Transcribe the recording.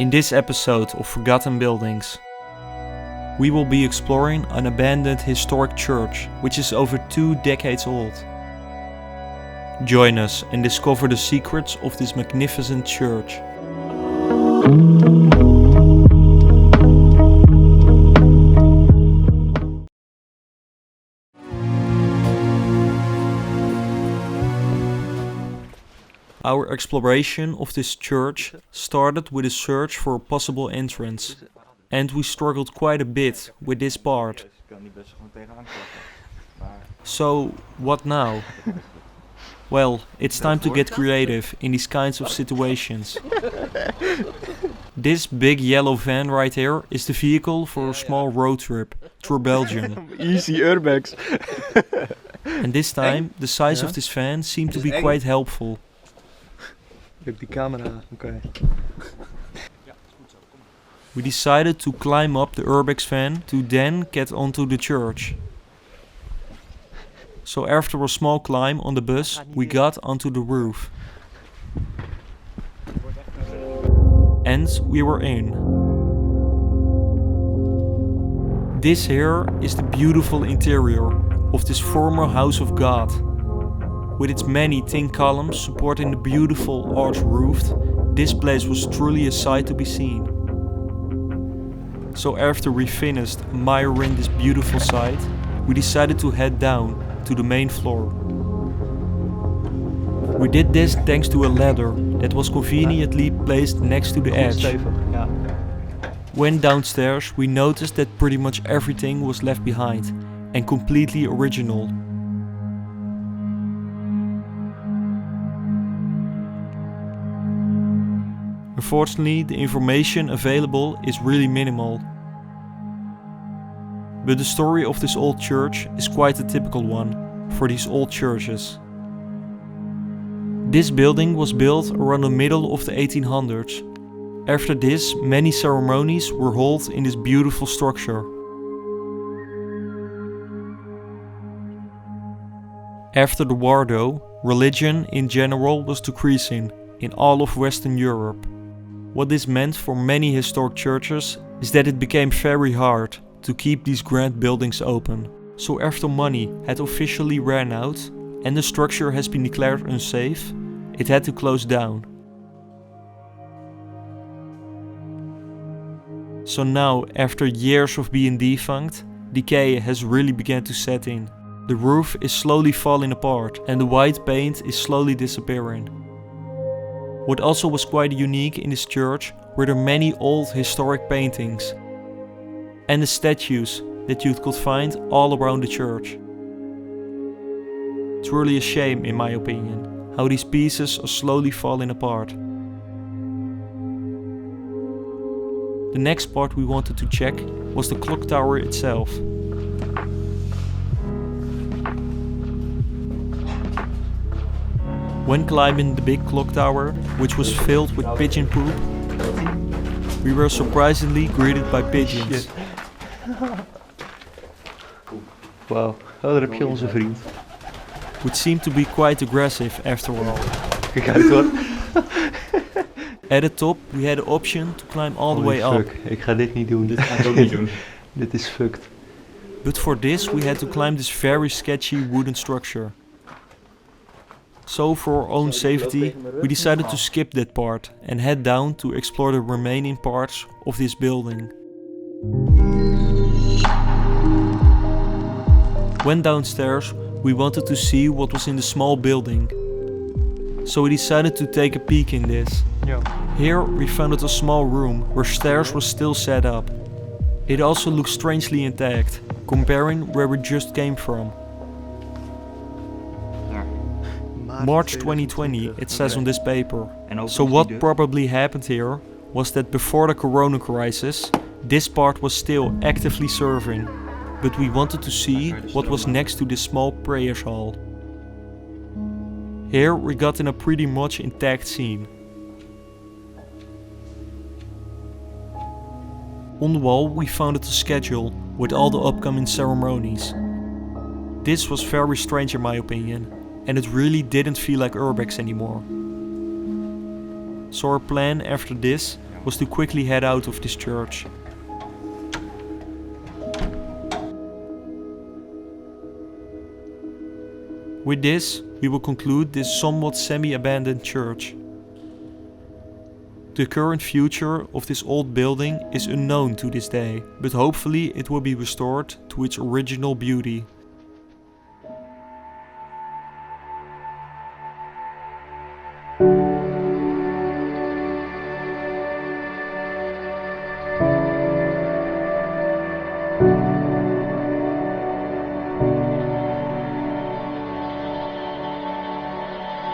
In this episode of Forgotten Buildings, we will be exploring an abandoned historic church which is over 2 decades old. Join us and discover the secrets of this magnificent church. Our exploration of this church started with a search for a possible entrance, and we struggled quite a bit with this part. So, what now? Well, it's time to get creative in these kinds of situations. This big yellow van right here is the vehicle for a small road trip through Belgium. Easy airbags. And this time, the size of this van seemed to be quite helpful. Heb die camera, okay. We decided to climb up the urbex van to then get onto the church. So after a small climb on the bus, we got onto the roof. And we were in. This here is the beautiful interior of this former house of God. With its many thin columns supporting the beautiful arched roof, this place was truly a sight to be seen. So after we finished admiring this beautiful sight, we decided to head down to the main floor. We did this thanks to a ladder that was conveniently placed next to the edge. When downstairs, we noticed that pretty much everything was left behind and completely original. Unfortunately, the information available is really minimal. But the story of this old church is quite a typical one for these old churches. This building was built around the middle of the 1800s. After this, many ceremonies were held in this beautiful structure. After the war though, religion in general was decreasing in all of Western Europe. What this meant for many historic churches is that it became very hard to keep these grand buildings open. So after money had officially ran out and the structure has been declared unsafe, it had to close down. So now, after years of being defunct, decay has really begun to set in. The roof is slowly falling apart and the white paint is slowly disappearing. What also was quite unique in this church were the many old historic paintings and the statues that you could find all around the church. It's really a shame, in my opinion, how these pieces are slowly falling apart. The next part we wanted to check was the clock tower itself. When climbing the big clock tower, which was filled with pigeon poop, we were surprisingly greeted by pigeons. Wow, oh, daar heb je onze vriend. Which seemed to be quite aggressive after all. Kijk uit hoor. At the top, we had the option to climb all the way up. Ik ga dit niet doen. Dit ga ik ook niet doen. Dit is fucked. But for this, we had to climb this very sketchy wooden structure. So for our own safety, we decided to skip that part and head down to explore the remaining parts of this building. When downstairs, we wanted to see what was in the small building. So we decided to take a peek in this. Here we found a small room where stairs were still set up. It also looked strangely intact, comparing where we just came from. March 2020 it says on this paper. So what probably happened here was that before the corona crisis, this part was still actively serving, but we wanted to see what was next to this small prayers hall. Here we got in a pretty much intact scene. On the wall we found a schedule with all the upcoming ceremonies. This was very strange in my opinion, and it really didn't feel like urbex anymore. So our plan after this was to quickly head out of this church. With this, we will conclude this somewhat semi-abandoned church. The current future of this old building is unknown to this day, but hopefully it will be restored to its original beauty.